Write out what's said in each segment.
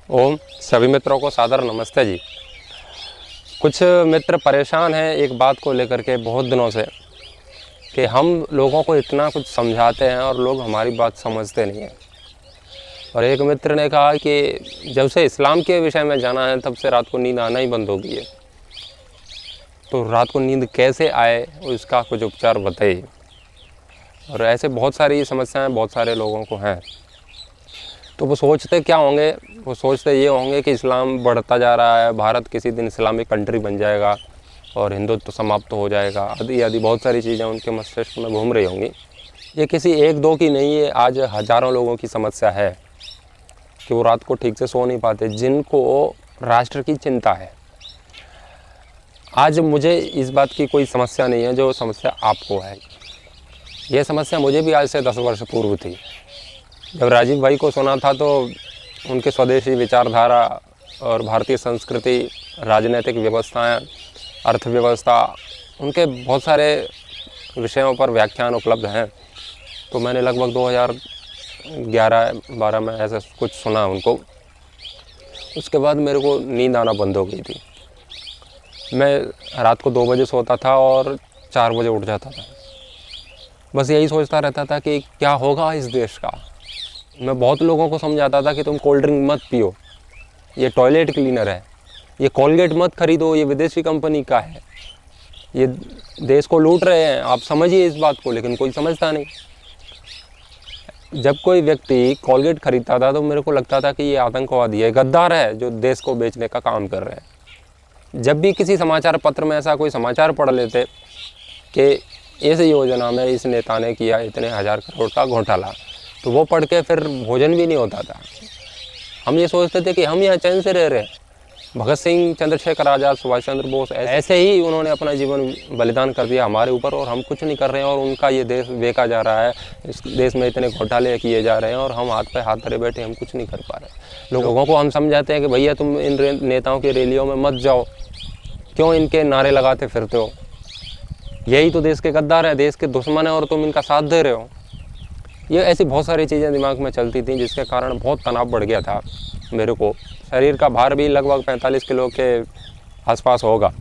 ओम सभी मित्रों को सादर नमस्ते जी। कुछ मित्र परेशान हैं एक बात को लेकर के बहुत दिनों से कि हम लोगों को इतना कुछ समझाते हैं और लोग हमारी बात समझते नहीं हैं। और एक मित्र ने कहा कि जब से इस्लाम के विषय में जाना है तब से रात को नींद आना ही बंद हो गई है। तो रात को नींद कैसे आए उसका कुछ उपचार बताइए। और ऐसे बहुत सारी समस्याएं बहुत सारे लोगों को हैं। तो वो सोचते क्या होंगे, वो सोचते ये होंगे कि इस्लाम बढ़ता जा रहा है, भारत किसी दिन इस्लामिक कंट्री बन जाएगा और हिंदुत्व समाप्त हो जाएगा, आदि आदि बहुत सारी चीज़ें उनके मस्तिष्क में घूम रही होंगी। ये किसी एक दो की नहीं है, आज हज़ारों लोगों की समस्या है कि वो रात को ठीक से सो नहीं पाते, जिनको राष्ट्र की चिंता है। आज मुझे इस बात की कोई समस्या नहीं है जो समस्या आपको है। ये समस्या मुझे भी आज से 10 वर्ष पूर्व थी। जब राजीव भाई को सुना था तो उनके स्वदेशी विचारधारा और भारतीय संस्कृति, राजनीतिक व्यवस्थाएं, अर्थव्यवस्था, उनके बहुत सारे विषयों पर व्याख्यान उपलब्ध हैं। तो मैंने लगभग 2011-12 में ऐसा कुछ सुना उनको। उसके बाद मेरे को नींद आना बंद हो गई थी। मैं रात को 2 बजे सोता था और 4 बजे उठ जाता था। बस यही सोचता रहता था कि क्या होगा इस देश का। मैं बहुत लोगों को समझाता था कि तुम कोल्ड ड्रिंक मत पियो, ये टॉयलेट क्लीनर है, ये कोलगेट मत खरीदो, ये विदेशी कंपनी का है, ये देश को लूट रहे हैं, आप समझिए इस बात को। लेकिन कोई समझता नहीं। जब कोई व्यक्ति कोलगेट खरीदता था तो मेरे को लगता था कि ये आतंकवादी है, गद्दार है जो देश को बेचने का काम कर रहे हैं। जब भी किसी समाचार पत्र में ऐसा कोई समाचार पढ़ लेते कि इस योजना में इस नेता ने किया इतने 1000 करोड़ का घोटाला, तो वो पढ़ के फिर भोजन भी नहीं होता था। हम ये सोचते थे कि हम यहाँ चैन से रह रहे हैं। भगत सिंह, चंद्रशेखर आज़ाद, सुभाष चंद्र बोस ऐसे ही उन्होंने अपना जीवन बलिदान कर दिया हमारे ऊपर, और हम कुछ नहीं कर रहे हैं और उनका ये देश बेका जा रहा है। इस देश में इतने घोटाले किए जा रहे हैं और हम हाथ पे हाथ धरे बैठे, हम कुछ नहीं कर पा रहे। लोगों को हम समझाते हैं कि भैया तुम इन नेताओं की रैलियों में मत जाओ, क्यों इनके नारे लगाते फिरते हो, यही तो देश के गद्दार हैं, देश के दुश्मन हैं और तुम इनका साथ दे रहे हो। ये ऐसी बहुत सारी चीज़ें दिमाग में चलती थी जिसके कारण बहुत तनाव बढ़ गया था मेरे को। शरीर का भार भी लगभग 45 किलो के आसपास होगा।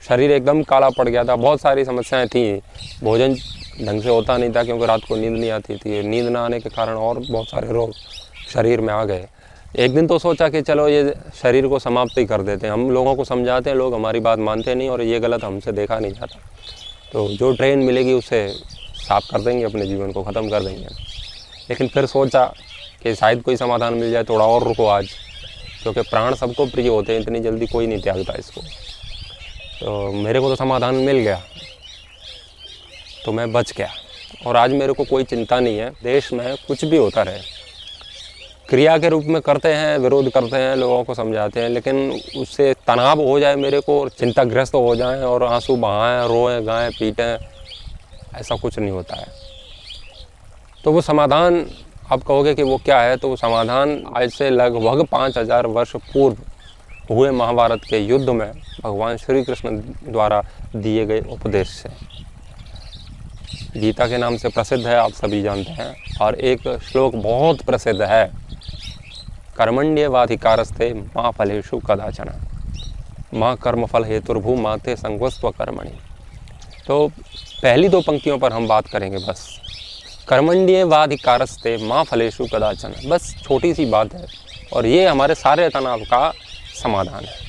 शरीर एकदम काला पड़ गया था। बहुत सारी समस्याएं थी। भोजन ढंग से होता नहीं था क्योंकि रात को नींद नहीं आती थी। नींद ना आने के कारण और बहुत सारे रोग शरीर में आ गए। एक दिन तो सोचा कि चलो ये शरीर को समाप्त ही कर देते हैं। हम लोगों को समझाते हैं, लोग हमारी बात मानते नहीं और ये गलत हमसे देखा नहीं जाता। तो जो ट्रेन मिलेगी उससे साफ कर देंगे, अपने जीवन को ख़त्म कर देंगे। लेकिन फिर सोचा कि शायद कोई समाधान मिल जाए, थोड़ा और रुको आज, क्योंकि प्राण सबको प्रिय होते हैं, इतनी जल्दी कोई नहीं त्यागता इसको। तो मेरे को तो समाधान मिल गया तो मैं बच गया और आज मेरे को कोई चिंता नहीं है। देश में कुछ भी होता रहे, क्रिया के रूप में करते हैं, विरोध करते हैं, लोगों को समझाते हैं, लेकिन उससे तनाव हो जाए मेरे को, चिंताग्रस्त हो जाएं और आंसू बहाएं, रोएं, गाएं, पीटें, ऐसा कुछ नहीं होता है। तो वो समाधान आप कहोगे कि वो क्या है, तो वो समाधान आज से लगभग 5000 वर्ष पूर्व हुए महाभारत के युद्ध में भगवान श्री कृष्ण द्वारा दिए गए उपदेश से। गीता के नाम से प्रसिद्ध है, आप सभी जानते हैं। और एक श्लोक बहुत प्रसिद्ध है, कर्मण्येवाधिकारस्ते मा फलेषु कदाचन माँ कर्मफल हेतुर्भु माते संगोस्त्व कर्मणि। तो पहली 2 पंक्तियों पर हम बात करेंगे बस। कर्मण्येवाधिकारस्ते मा फलेषु कदाचन, बस छोटी सी बात है और ये हमारे सारे तनाव का समाधान है।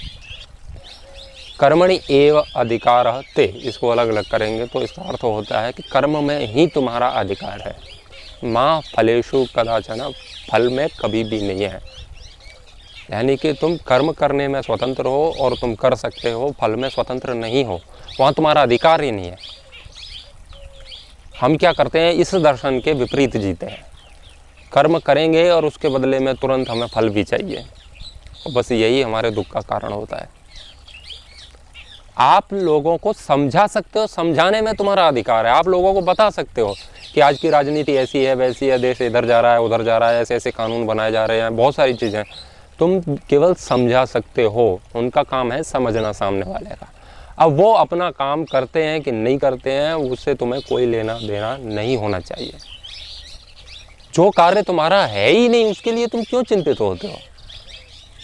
कर्मणि एव अधिकारः ते, इसको अलग अलग करेंगे तो इसका अर्थ होता है कि कर्म में ही तुम्हारा अधिकार है। माँ फलेषु कदाचन, फल में कभी भी नहीं है। यानी कि तुम कर्म करने में स्वतंत्र हो और तुम कर सकते हो, फल में स्वतंत्र नहीं हो, वहाँ तुम्हारा अधिकार ही नहीं है। हम क्या करते हैं, इस दर्शन के विपरीत जीते हैं। कर्म करेंगे और उसके बदले में तुरंत हमें फल भी चाहिए, और बस यही हमारे दुख का कारण होता है। आप लोगों को समझा सकते हो, समझाने में तुम्हारा अधिकार है। आप लोगों को बता सकते हो कि आज की राजनीति ऐसी है, वैसी है, देश इधर जा रहा है, उधर जा रहा है, ऐसे ऐसे कानून बनाए जा रहे हैं, बहुत सारी चीज़ें तुम केवल समझा सकते हो। उनका काम है समझना सामने वाले का। अब वो अपना काम करते हैं कि नहीं करते हैं, उससे तुम्हें कोई लेना देना नहीं होना चाहिए। जो कार्य तुम्हारा है ही नहीं उसके लिए तुम क्यों चिंतित होते हो।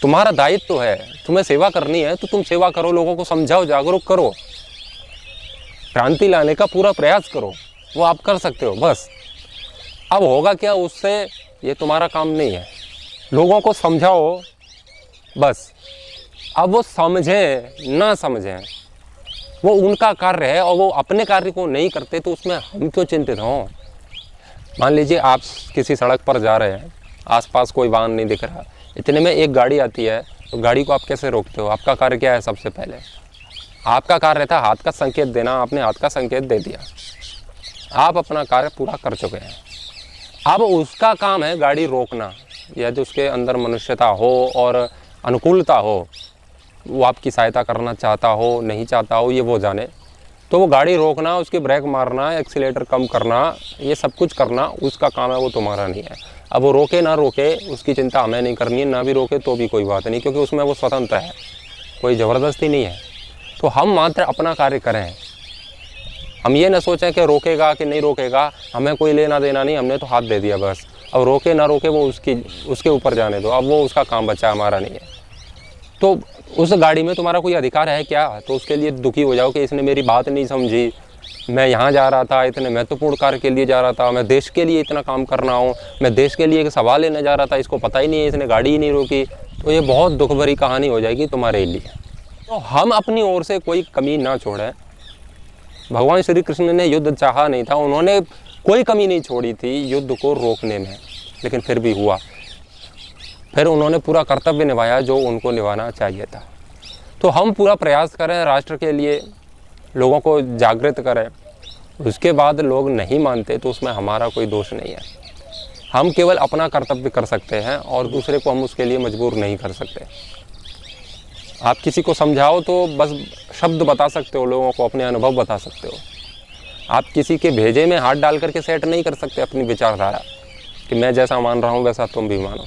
तुम्हारा दायित्व तो है, तुम्हें सेवा करनी है तो तुम सेवा करो, लोगों को समझाओ, जागरूक करो, क्रांति लाने का पूरा प्रयास करो, वो आप कर सकते हो। बस अब होगा क्या उससे, ये तुम्हारा काम नहीं है। लोगों को समझाओ बस। अब वो समझें ना समझें, वो उनका कार्य है, और वो अपने कार्य को नहीं करते तो उसमें हम क्यों चिंतित हों। मान लीजिए आप किसी सड़क पर जा रहे हैं, आसपास कोई वाहन नहीं दिख रहा, इतने में एक गाड़ी आती है, तो गाड़ी को आप कैसे रोकते हो? आपका कार्य क्या है? सबसे पहले आपका कार्य था हाथ का संकेत देना, आपने हाथ का संकेत दे दिया, आप अपना कार्य पूरा कर चुके हैं। अब उसका काम है गाड़ी रोकना, या जो उसके अंदर मनुष्यता हो और अनुकूलता हो, वो आपकी सहायता करना चाहता हो नहीं चाहता हो, ये वो जाने। तो वो गाड़ी रोकना, उसके ब्रेक मारना, एक्सीलेटर कम करना, ये सब कुछ करना उसका काम है, वो तुम्हारा नहीं है। अब वो रोके ना रोके उसकी चिंता हमें नहीं करनी है, ना भी रोके तो भी कोई बात नहीं, क्योंकि उसमें वो स्वतंत्र है, कोई ज़बरदस्ती नहीं है। तो हम मात्र अपना कार्य करें, हम ये ना सोचें कि रोकेगा कि नहीं रोकेगा, हमें कोई लेना देना नहीं, हमने तो हाथ दे दिया बस। अब रोके ना रोके वो उसके ऊपर जाने दो, अब वो उसका काम बचा, हमारा नहीं है। तो उस गाड़ी में तुम्हारा कोई अधिकार है क्या? तो उसके लिए दुखी हो जाओ कि इसने मेरी बात नहीं समझी, मैं यहाँ जा रहा था, इतने महत्वपूर्ण कार्य के लिए जा रहा था, मैं देश के लिए इतना काम करना हूँ, मैं देश के लिए एक सवाल लेने जा रहा था, इसको पता ही नहीं है, इसने गाड़ी ही नहीं रोकी। तो ये बहुत दुख भरी कहानी हो जाएगी तुम्हारे लिए। तो हम अपनी ओर से कोई कमी ना छोड़ें। भगवान श्री कृष्ण ने युद्ध चाहा नहीं था, उन्होंने कोई कमी नहीं छोड़ी थी युद्ध को रोकने में, लेकिन फिर भी हुआ। फिर उन्होंने पूरा कर्तव्य निभाया जो उनको निभाना चाहिए था। तो हम पूरा प्रयास करें राष्ट्र के लिए, लोगों को जागृत करें। उसके बाद लोग नहीं मानते तो उसमें हमारा कोई दोष नहीं है। हम केवल अपना कर्तव्य कर सकते हैं और दूसरे को हम उसके लिए मजबूर नहीं कर सकते। आप किसी को समझाओ तो बस शब्द बता सकते हो, लोगों को अपने अनुभव बता सकते हो। आप किसी के भेजे में हाथ डाल करके सेट नहीं कर सकते अपनी विचारधारा कि मैं जैसा मान रहा हूँ वैसा तुम भी मानो।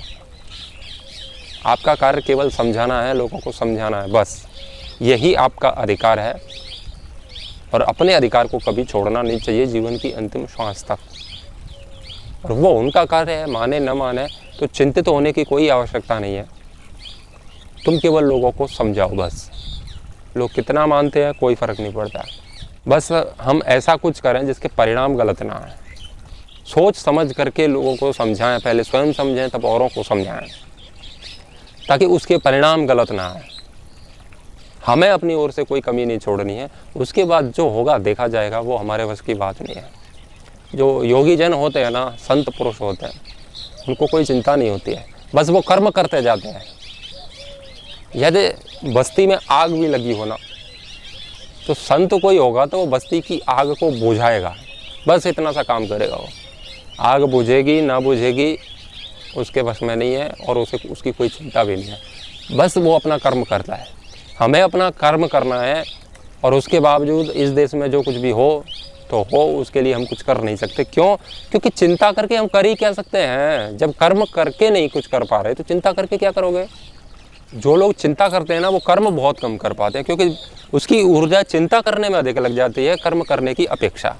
आपका कार्य केवल समझाना है, लोगों को समझाना है, बस यही आपका अधिकार है। और अपने अधिकार को कभी छोड़ना नहीं चाहिए जीवन की अंतिम श्वास तक। और वो उनका कार्य है, माने न माने तो चिंतित होने की कोई आवश्यकता नहीं है। तुम केवल लोगों को समझाओ बस। लोग कितना मानते हैं कोई फ़र्क नहीं पड़ता, बस हम ऐसा कुछ करें जिसके परिणाम गलत ना आए। सोच समझ करके लोगों को समझाएं, पहले स्वयं समझें तब औरों को समझाएं, ताकि उसके परिणाम गलत ना आए। हमें अपनी ओर से कोई कमी नहीं छोड़नी है। उसके बाद जो होगा देखा जाएगा, वो हमारे बस की बात नहीं है। जो योगी जन होते हैं ना, संत पुरुष होते हैं, उनको कोई चिंता नहीं होती है, बस वो कर्म करते जाते हैं। यदि बस्ती में आग भी लगी हो ना, तो संत कोई होगा तो वो बस्ती की आग को बुझाएगा, बस इतना सा काम करेगा। वो आग बुझेगी ना बुझेगी उसके बस में नहीं है, और उसकी कोई चिंता भी नहीं है, बस वो अपना कर्म करता है। हमें अपना कर्म करना है, और उसके बावजूद इस देश में जो कुछ भी हो तो हो, उसके लिए हम कुछ कर नहीं सकते। क्यों? क्योंकि चिंता करके हम कर ही क्या सकते हैं? जब कर्म करके नहीं कुछ कर पा रहे तो चिंता करके क्या करोगे? जो लोग चिंता करते हैं ना, वो कर्म बहुत कम कर पाते हैं, क्योंकि उसकी ऊर्जा चिंता करने में अधिक लग जाती है कर्म करने की अपेक्षा।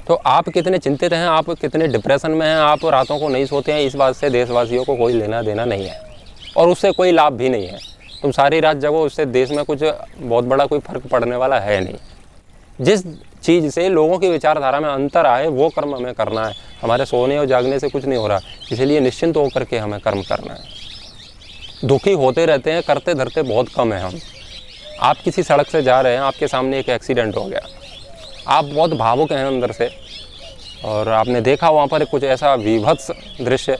तो आप कितने चिंतित हैं, आप कितने डिप्रेशन में हैं, आप रातों को नहीं सोते हैं, इस बात से देशवासियों को कोई लेना देना नहीं है, और उससे कोई लाभ भी नहीं है। तुम सारी रात जगो, उससे देश में कुछ बहुत बड़ा कोई फर्क पड़ने वाला है नहीं। जिस चीज़ से लोगों की विचारधारा में अंतर आए वो कर्म हमें करना है। हमारे सोने और जागने से कुछ नहीं हो रहा, इसलिए निश्चिंत होकर के हमें कर्म करना है। दुखी होते रहते हैं, करते धरते बहुत कम है हम। आप किसी सड़क से जा रहे हैं, आपके सामने एक एक्सीडेंट हो गया, आप बहुत भावुक हैं अंदर से, और आपने देखा वहाँ पर कुछ ऐसा विभत्स दृश्य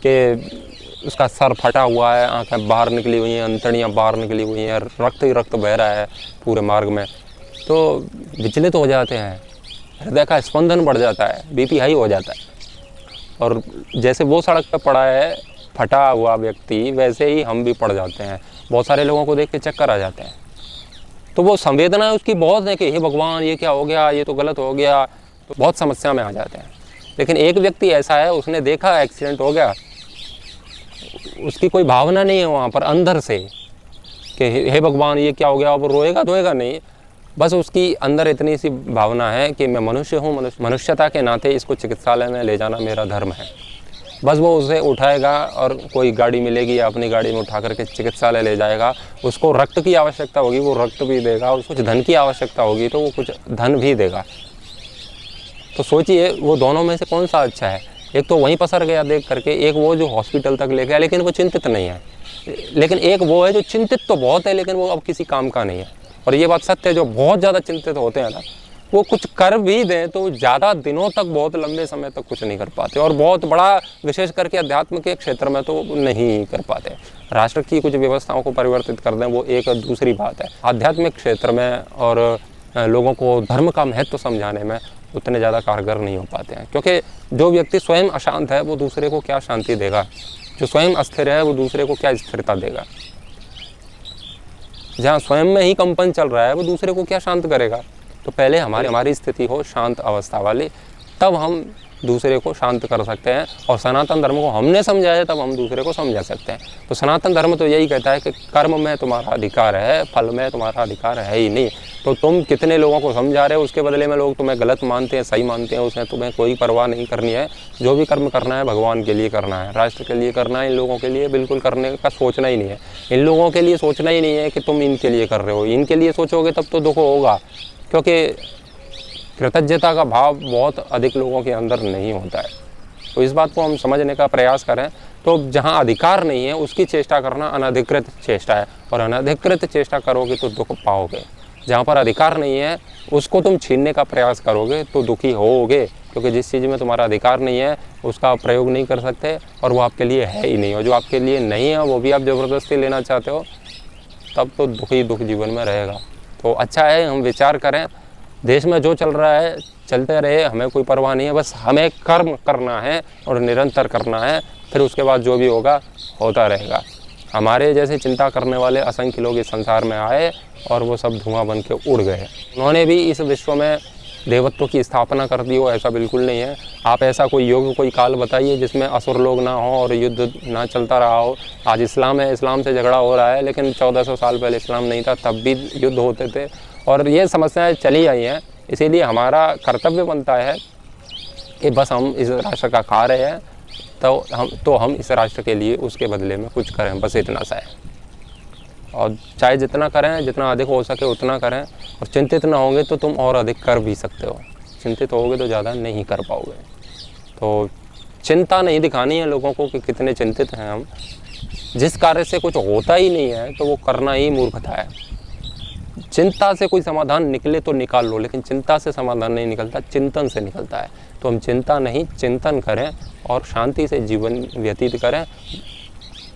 कि उसका सर फटा हुआ है, आंखें बाहर निकली हुई हैं, अंतड़ियाँ बाहर निकली हुई हैं, रक्त ही रक्त बह रहा है पूरे मार्ग में, तो विचलित हो जाते हैं, हृदय का स्पंदन बढ़ जाता है, बीपी हाई हो जाता है। और जैसे वो सड़क पर पड़ा है फटा हुआ व्यक्ति, वैसे ही हम भी पड़ जाते हैं। बहुत सारे लोगों को देख के चक्कर आ जाते हैं। तो वो संवेदना उसकी बहुत है कि हे भगवान ये क्या हो गया, ये तो गलत हो गया, तो बहुत समस्या में आ जाते हैं। लेकिन एक व्यक्ति ऐसा है, उसने देखा एक्सीडेंट हो गया, उसकी कोई भावना नहीं है वहाँ पर अंदर से कि हे भगवान ये क्या हो गया, वो रोएगा धोएगा नहीं, बस उसकी अंदर इतनी सी भावना है कि मैं मनुष्य हूँ, मनुष्यता के नाते इसको चिकित्सालय में ले जाना मेरा धर्म है। बस वो उसे उठाएगा और कोई गाड़ी मिलेगी या अपनी गाड़ी में उठा करके चिकित्सालय ले जाएगा। उसको रक्त की आवश्यकता होगी, वो रक्त भी देगा। उसको कुछ धन की आवश्यकता होगी तो वो कुछ धन भी देगा। तो सोचिए वो दोनों में से कौन सा अच्छा है। एक तो वहीं पसर गया देख करके, एक वो जो हॉस्पिटल तक ले गया लेकिन वो चिंतित नहीं है। लेकिन एक वो है जो चिंतित तो बहुत है लेकिन वो अब किसी काम का नहीं है। और ये बात सत्य है, जो बहुत ज़्यादा चिंतित होते हैं ना, वो कुछ कर भी दें तो ज़्यादा दिनों तक, बहुत लंबे समय तक कुछ नहीं कर पाते। और बहुत बड़ा, विशेष करके अध्यात्म के क्षेत्र में तो नहीं कर पाते। राष्ट्र की कुछ व्यवस्थाओं को परिवर्तित कर दें वो एक दूसरी बात है। आध्यात्मिक क्षेत्र में और लोगों को धर्म का महत्व समझाने में उतने ज़्यादा कारगर नहीं हो पाते हैं, क्योंकि जो व्यक्ति स्वयं अशांत है वो दूसरे को क्या शांति देगा। जो स्वयं अस्थिर है वो दूसरे को क्या स्थिरता देगा। जहाँ स्वयं में ही कंपन चल रहा है वो दूसरे को क्या शांत करेगा। तो पहले हमारी स्थिति हो शांत अवस्था वाली, तब हम दूसरे को शांत कर सकते हैं। और सनातन धर्म को हमने समझा है तब हम दूसरे को समझा सकते हैं। तो सनातन धर्म तो यही कहता है कि कर्म में तुम्हारा अधिकार है, फल में तुम्हारा अधिकार है ही नहीं। तो तुम कितने लोगों को समझा रहे हो, उसके बदले में लोग तुम्हें गलत मानते हैं, सही मानते हैं, उसमें तुम्हें कोई परवाह नहीं करनी है। जो भी कर्म करना है भगवान के लिए करना है, राष्ट्र के लिए करना है। इन लोगों के लिए बिल्कुल करने का सोचना ही नहीं है। इन लोगों के लिए सोचना ही नहीं है कि तुम इनके लिए कर रहे हो। इनके लिए सोचोगे तब तो दुख होगा, क्योंकि कृतज्ञता का भाव बहुत अधिक लोगों के अंदर नहीं होता है। तो इस बात को हम समझने का प्रयास करें। तो जहाँ अधिकार नहीं है उसकी चेष्टा करना अनधिकृत चेष्टा है, और अनधिकृत चेष्टा करोगे तो दुख पाओगे। जहाँ पर अधिकार नहीं है उसको तुम छीनने का प्रयास करोगे तो दुखी होगे, क्योंकि जिस चीज़ में तुम्हारा अधिकार नहीं है उसका आप प्रयोग नहीं कर सकते और वो आपके लिए है ही नहीं। और जो आपके लिए नहीं है वो भी आप ज़बरदस्ती लेना चाहते हो, तब तो दुख ही दुख जीवन में रहेगा। तो अच्छा है हम विचार करें, देश में जो चल रहा है चलते रहे, हमें कोई परवाह नहीं है। बस हमें कर्म करना है और निरंतर करना है, फिर उसके बाद जो भी होगा होता रहेगा। हमारे जैसे चिंता करने वाले असंख्य लोग इस संसार में आए और वो सब धुआं बन के उड़ गए। उन्होंने भी इस विश्व में देवत्व की स्थापना कर दी हो, ऐसा बिल्कुल नहीं है। आप ऐसा कोई युग, कोई काल बताइए जिसमें असुर लोग ना हो और युद्ध ना चलता रहा हो। आज इस्लाम है, इस्लाम से झगड़ा हो रहा है, लेकिन 1400 साल पहले इस्लाम नहीं था, तब भी युद्ध होते थे और ये समस्याएं चली आई हैं। इसीलिए हमारा कर्तव्य बनता है कि बस हम इस राष्ट्र का खा रहे हैं तो हम इस राष्ट्र के लिए उसके बदले में कुछ करें, बस इतना सा है। और चाहे जितना करें, जितना अधिक हो सके उतना करें। और चिंतित ना होंगे तो तुम और अधिक कर भी सकते हो, चिंतित होगे तो ज़्यादा नहीं कर पाओगे। तो चिंता नहीं दिखानी है लोगों को कि कितने चिंतित हैं हम। जिस कार्य से कुछ होता ही नहीं है तो वो करना ही मूर्खता है। चिंता से कोई समाधान निकले तो निकाल लो, लेकिन चिंता से समाधान नहीं निकलता, चिंतन से निकलता है। तो हम चिंता नहीं, चिंतन करें और शांति से जीवन व्यतीत करें।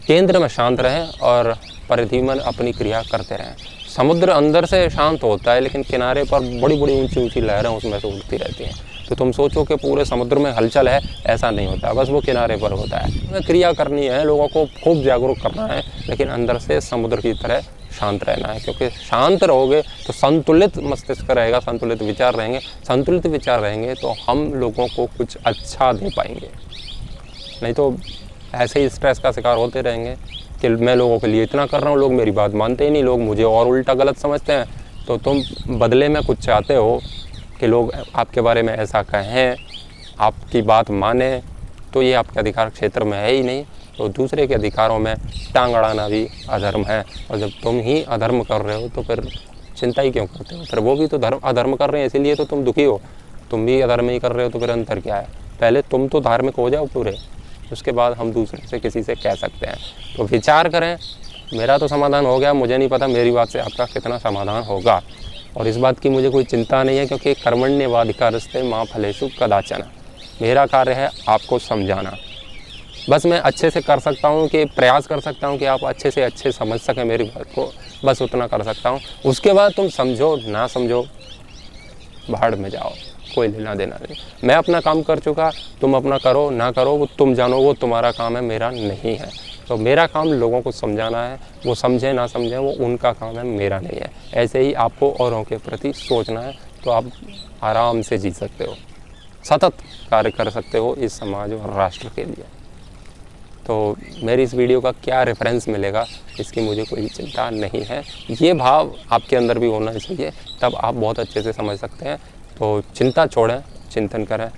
केंद्र में शांत रहें और परिधि में अपनी क्रिया करते रहें। समुद्र अंदर से शांत होता है लेकिन किनारे पर बड़ी बड़ी ऊंची ऊंची लहरें उसमें से उठती रहती हैं। तो तुम सोचो कि पूरे समुद्र में हलचल है, ऐसा नहीं होता, बस वो किनारे पर होता है। हमें क्रिया करनी है, लोगों को खूब जागरूक करना है, लेकिन अंदर से समुद्र की तरह शांत रहना है। क्योंकि शांत रहोगे तो संतुलित मस्तिष्क रहेगा, संतुलित विचार रहेंगे। संतुलित विचार रहेंगे तो हम लोगों को कुछ अच्छा दे पाएंगे। नहीं तो ऐसे ही स्ट्रेस का शिकार होते रहेंगे कि मैं लोगों के लिए इतना कर रहा हूँ, लोग मेरी बात मानते ही नहीं, लोग मुझे और उल्टा गलत समझते हैं। तो तुम बदले में कुछ चाहते हो कि लोग आपके बारे में ऐसा कहें, आपकी बात माने, तो ये आपके अधिकार क्षेत्र में है ही नहीं। तो दूसरे के अधिकारों में टांग अड़ाना भी अधर्म है। और जब तुम ही अधर्म कर रहे हो तो फिर चिंता ही क्यों करते हो? फिर वो भी तो अधर्म कर रहे हैं, इसीलिए तो तुम दुखी हो। तुम भी अधर्म ही कर रहे हो तो फिर अंतर क्या है? पहले तुम तो धार्मिक हो जाओ पूरे, उसके बाद हम दूसरे से किसी से कह सकते हैं। तो विचार करें। मेरा तो समाधान हो गया, मुझे नहीं पता मेरी बात से आपका कितना समाधान होगा। और इस बात की मुझे कोई चिंता नहीं है, क्योंकि कर्मण्येवाधिकारस्ते मा फलेषु कदाचन। मेरा कार्य है आपको समझाना। बस मैं अच्छे से कर सकता हूँ कि प्रयास कर सकता हूँ कि आप अच्छे से अच्छे समझ सकें मेरी बात को, बस उतना कर सकता हूँ। उसके बाद तुम समझो ना समझो, भाड़ में जाओ, कोई लेना देना नहीं। मैं अपना काम कर चुका, तुम अपना करो ना करो वो तुम जानो, वो तुम्हारा काम है, मेरा नहीं है। तो मेरा काम लोगों को समझाना है, वो समझें ना समझें वो उनका काम है, मेरा नहीं है। ऐसे ही आपको औरों के प्रति सोचना है, तो आप आराम से जी सकते हो, सतत कार्य कर सकते हो इस समाज और राष्ट्र के लिए। तो मेरी इस वीडियो का क्या रेफरेंस मिलेगा इसकी मुझे कोई चिंता नहीं है। ये भाव आपके अंदर भी होना चाहिए, तब आप बहुत अच्छे से समझ सकते हैं। तो चिंता छोड़ें, चिंतन करें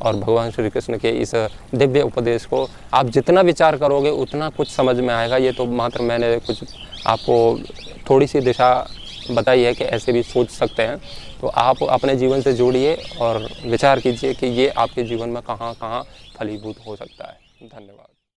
और भगवान श्री कृष्ण के इस दिव्य उपदेश को आप जितना विचार करोगे उतना कुछ समझ में आएगा। ये तो मात्र मैंने कुछ आपको थोड़ी सी दिशा बताई है कि ऐसे भी सोच सकते हैं। तो आप अपने जीवन से जोड़िए और विचार कीजिए कि ये आपके जीवन में कहाँ कहाँ फलीभूत हो सकता है। धन्यवाद।